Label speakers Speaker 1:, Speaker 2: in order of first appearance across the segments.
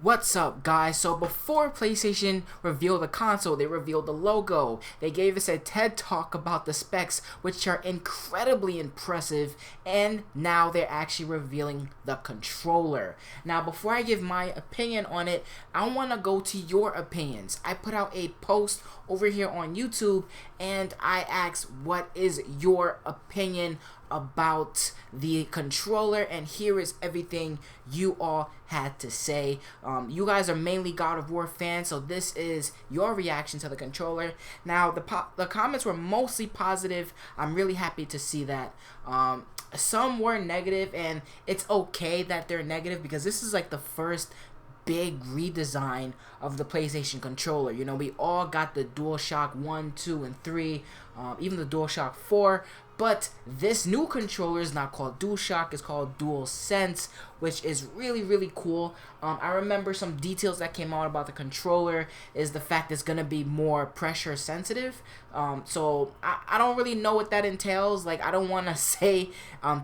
Speaker 1: What's up, guys? So before PlayStation revealed the console, they revealed the logo. They gave us a TED Talk about the specs, which are incredibly impressive, and now they're actually revealing the controller. Now, before I give my opinion on it, I want to go to your opinions. I put out a post over here on YouTube, and I asked, what is your opinion about the controller? And here is everything you all had to say. You guys are mainly God of War fans, so this is your reaction to the controller. Now, the comments were mostly positive. I'm really happy to see that. Some were negative, and it's okay that they're negative because this is like the first big redesign of the PlayStation controller. You know, we all got the DualShock 1, 2, and 3, even the DualShock 4, but this new controller is not called DualShock, it's called DualSense, which is really cool. I remember some details that came out about the controller is the fact it's going to be more pressure sensitive. So I don't really know what that entails. Like, I don't want to say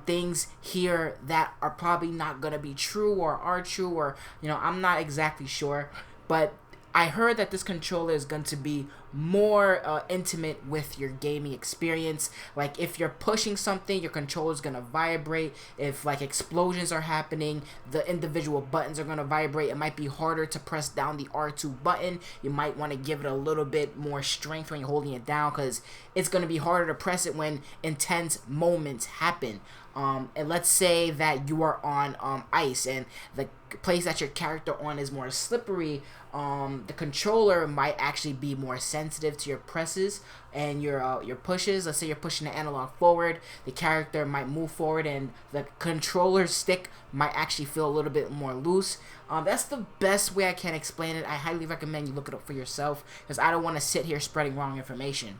Speaker 1: things here that are probably not going to be true or are true, or, you know, I'm not exactly sure. But I heard that this controller is going to be more intimate with your gaming experience. Like, if you're pushing something, your controller is going to vibrate. If, like, explosions are happening, the individual buttons are going to vibrate. It might be harder to press down the R2 button. You might want to give it a little bit more strength when you're holding it down, because it's going to be harder to press it when intense moments happen. And let's say that you are on ice, and the place that your character on is more slippery. The controller might actually be more sensitive to your presses and your pushes. Let's say you're pushing the analog forward, the character might move forward, and the controller stick might actually feel a little bit more loose. That's the best way I can explain it. I highly recommend you look it up for yourself, because I don't want to sit here spreading wrong information.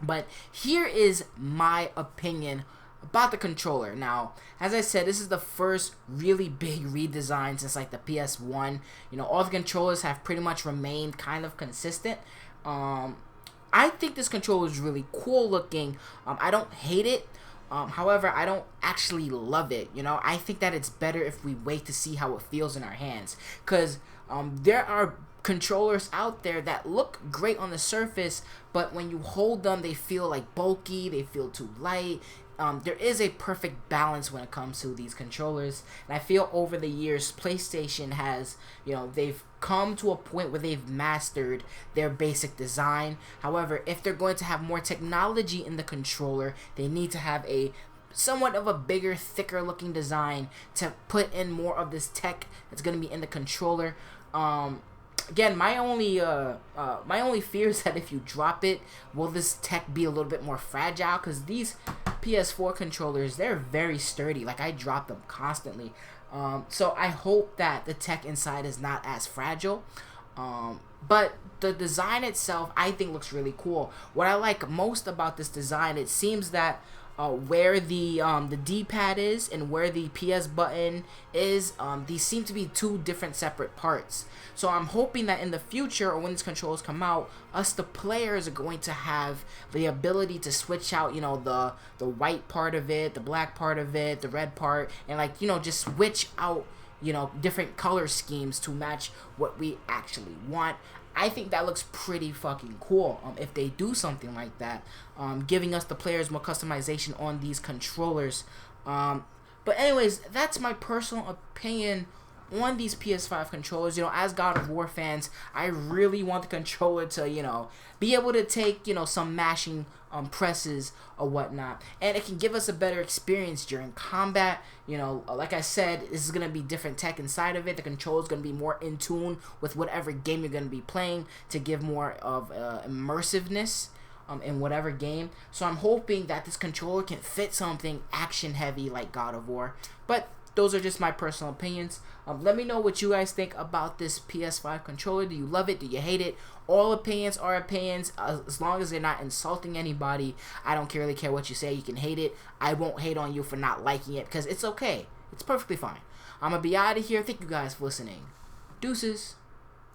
Speaker 1: But here is my opinion about the controller. Now, as I said, this is the first really big redesign since like the PS1. You know, all the controllers have pretty much remained kind of consistent. I think this controller is really cool looking. I don't hate it. However, I don't actually love it. You know, I think that it's better if we wait to see how it feels in our hands, because there are controllers out there that look great on the surface, but when you hold them, they feel like bulky, they feel too light. There is a perfect balance when it comes to these controllers, and I feel over the years PlayStation has, you know, they've come to a point where they've mastered their basic design. However, if they're going to have more technology in the controller, they need to have a somewhat of a bigger, thicker looking design to put in more of this tech that's going to be in the controller. Again, my only fear is that if you drop it, will this tech be a little bit more fragile? Because these PS4 controllers, they're very sturdy. Like, I drop them constantly. So I hope that the tech inside is not as fragile. But the design itself, I think, looks really cool. What I like most about this design, it seems that where the D-pad is and where the PS button is, these seem to be two different separate parts. So I'm hoping that in the future, or when these controllers come out, us the players are going to have the ability to switch out, you know, the white part of it, the black part of it, the red part, and, like, you know, just switch out, you know, different color schemes to match what we actually want. I think that looks pretty fucking cool if they do something like that, giving us the players more customization on these controllers. But anyways, that's my personal opinion on these PS5 controllers. You know, as God of War fans, I really want the controller to, you know, be able to take, you know, some mashing presses or whatnot, and it can give us a better experience during combat. You know, like I said, this is going to be different tech inside of it. The controller is going to be more in tune with whatever game you're going to be playing to give more of immersiveness in whatever game. So I'm hoping that this controller can fit something action heavy like God of War. But those are just my personal opinions. Let me know what you guys think about this PS5 controller. Do you love it? Do you hate it? All opinions are opinions, as long as they're not insulting anybody. I don't really care what you say. You can hate it. I won't hate on you for not liking it, because it's okay. It's perfectly fine. I'm going to be out of here. Thank you guys for listening. Deuces.